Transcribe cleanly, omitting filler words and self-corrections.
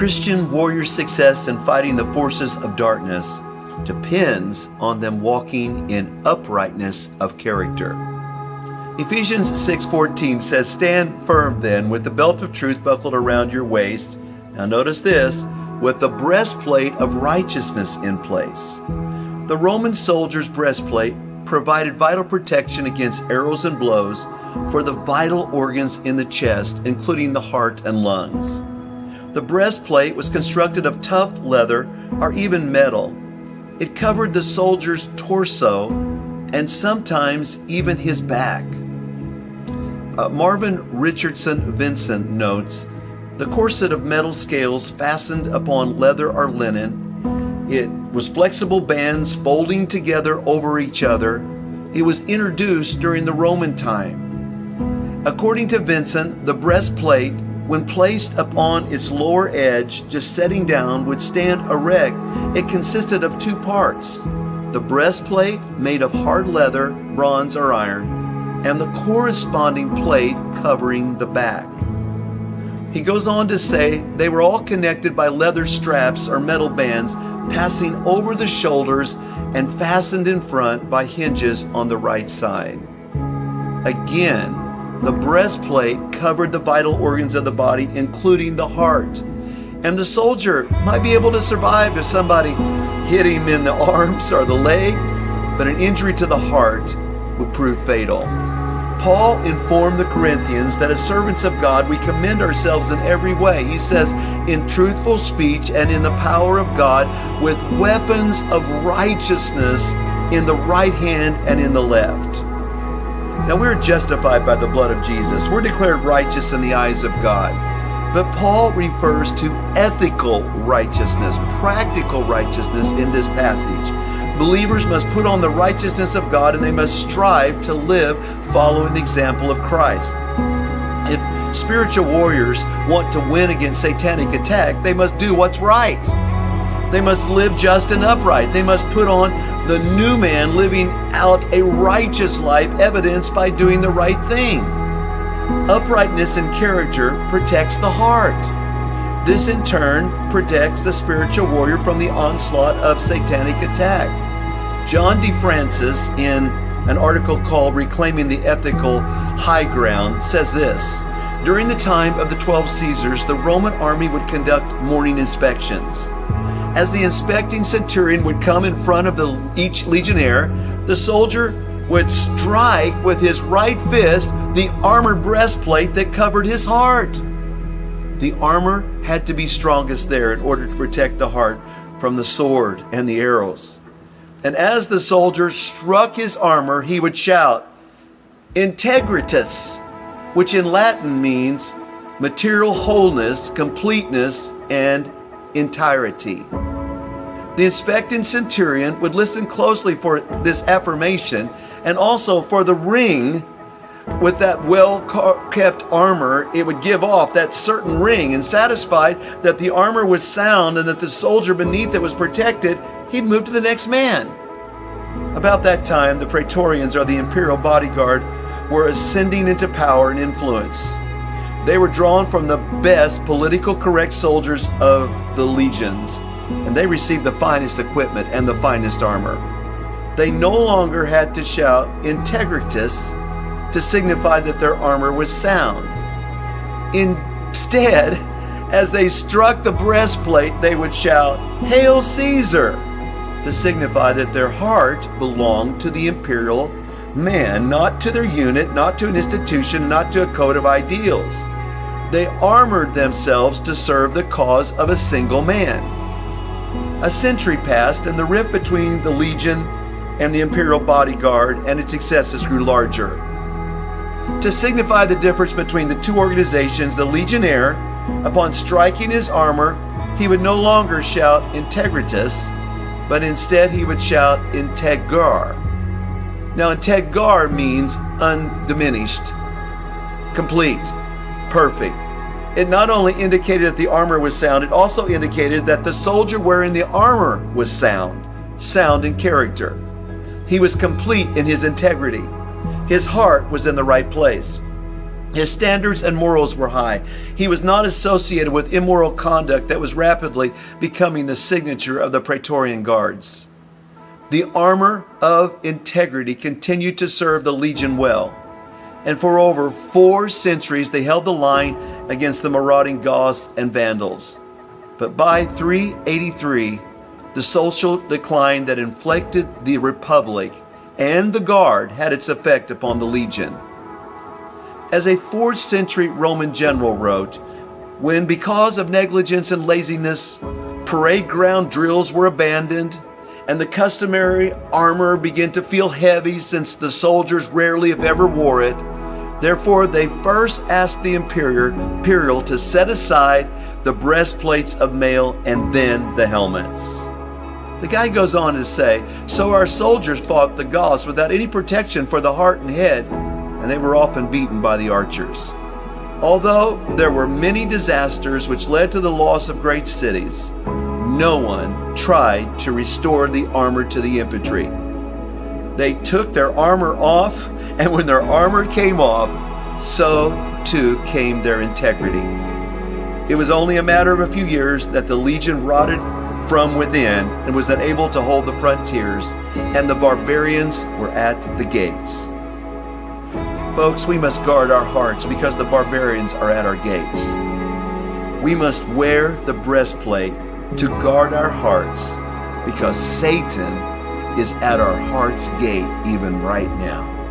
Christian warrior success in fighting the forces of darkness depends on them walking in uprightness of character. Ephesians 6:14 says, "Stand firm then with the belt of truth buckled around your waist." Now notice this, with the breastplate of righteousness in place. The Roman soldier's breastplate provided vital protection against arrows and blows for the vital organs in the chest, including the heart and lungs. The breastplate was constructed of tough leather or even metal. It covered the soldier's torso and sometimes even his back. Marvin Richardson Vincent notes, "The corset of metal scales fastened upon leather or linen. It was flexible bands folding together over each other. It was introduced during the Roman time." According to Vincent, the breastplate, when placed upon its lower edge, just setting down, would stand erect. It consisted of two parts: the breastplate made of hard leather, bronze, or iron, and the corresponding plate covering the back. He goes on to say they were all connected by leather straps or metal bands passing over the shoulders and fastened in front by hinges on the right side. Again, the breastplate covered the vital organs of the body, including the heart. And the soldier might be able to survive if somebody hit him in the arms or the leg, but an injury to the heart would prove fatal. Paul informed the Corinthians that as servants of God, we commend ourselves in every way. He says, in truthful speech and in the power of God, with weapons of righteousness in the right hand and in the left. Now, we're justified by the blood of Jesus. We're declared righteous in the eyes of God. But Paul refers to ethical righteousness, practical righteousness in this passage. Believers must put on the righteousness of God, and they must strive to live following the example of Christ. If spiritual warriors want to win against satanic attack, they must do what's right. They must live just and upright. They must put on the new man, living out a righteous life, evidenced by doing the right thing. Uprightness in character protects the heart. This in turn protects the spiritual warrior from the onslaught of satanic attack. John D. Francis, in an article called "Reclaiming the Ethical High Ground," says this: during the time of the 12 Caesars, the Roman army would conduct morning inspections. As the inspecting centurion would come in front of each legionnaire, the soldier would strike with his right fist the armored breastplate that covered his heart. The armor had to be strongest there in order to protect the heart from the sword and the arrows. And as the soldier struck his armor, he would shout, "Integritas," which in Latin means material wholeness, completeness, and entirety. The inspecting centurion would listen closely for this affirmation, and also for the ring with that well-kept armor. It would give off that certain ring, and satisfied that the armor was sound and that the soldier beneath it was protected, he'd move to the next man. About that time, the Praetorians, or the imperial bodyguard, were ascending into power and influence. They were drawn from the best political correct soldiers of the legions, and they received the finest equipment and the finest armor. They no longer had to shout "Integritas" to signify that their armor was sound. Instead, as they struck the breastplate, they would shout, "Hail Caesar," to signify that their heart belonged to the imperial man, not to their unit, not to an institution, not to a code of ideals. They armored themselves to serve the cause of a single man. A century passed, and the rift between the legion and the imperial bodyguard and its successes grew larger. To signify the difference between the two organizations, the legionnaire, upon striking his armor, he would no longer shout "Integritas," but instead he would shout "Integrar." Now, "Integrar" means undiminished, complete, perfect. It not only indicated that the armor was sound, it also indicated that the soldier wearing the armor was sound in character. He was complete in his integrity. His heart was in the right place. His standards and morals were high. He was not associated with immoral conduct that was rapidly becoming the signature of the Praetorian Guards. The armor of integrity continued to serve the legion well, and for over 4 centuries they held the line against the marauding Goths and Vandals. But by 383, the social decline that inflicted the Republic and the Guard had its effect upon the legion. As a 4th century Roman general wrote, when because of negligence and laziness, parade ground drills were abandoned, and the customary armor began to feel heavy since the soldiers rarely if ever wore it, therefore they first asked the imperial to set aside the breastplates of mail and then the helmets. The guy goes on to say, so our soldiers fought the Goths without any protection for the heart and head, and they were often beaten by the archers. Although there were many disasters which led to the loss of great cities, no one tried to restore the armor to the infantry. They took their armor off, and when their armor came off, so too came their integrity. It was only a matter of a few years that the legion rotted from within and was unable to hold the frontiers, and the barbarians were at the gates. Folks, we must guard our hearts because the barbarians are at our gates. We must wear the breastplate to guard our hearts because Satan is at our heart's gate even right now.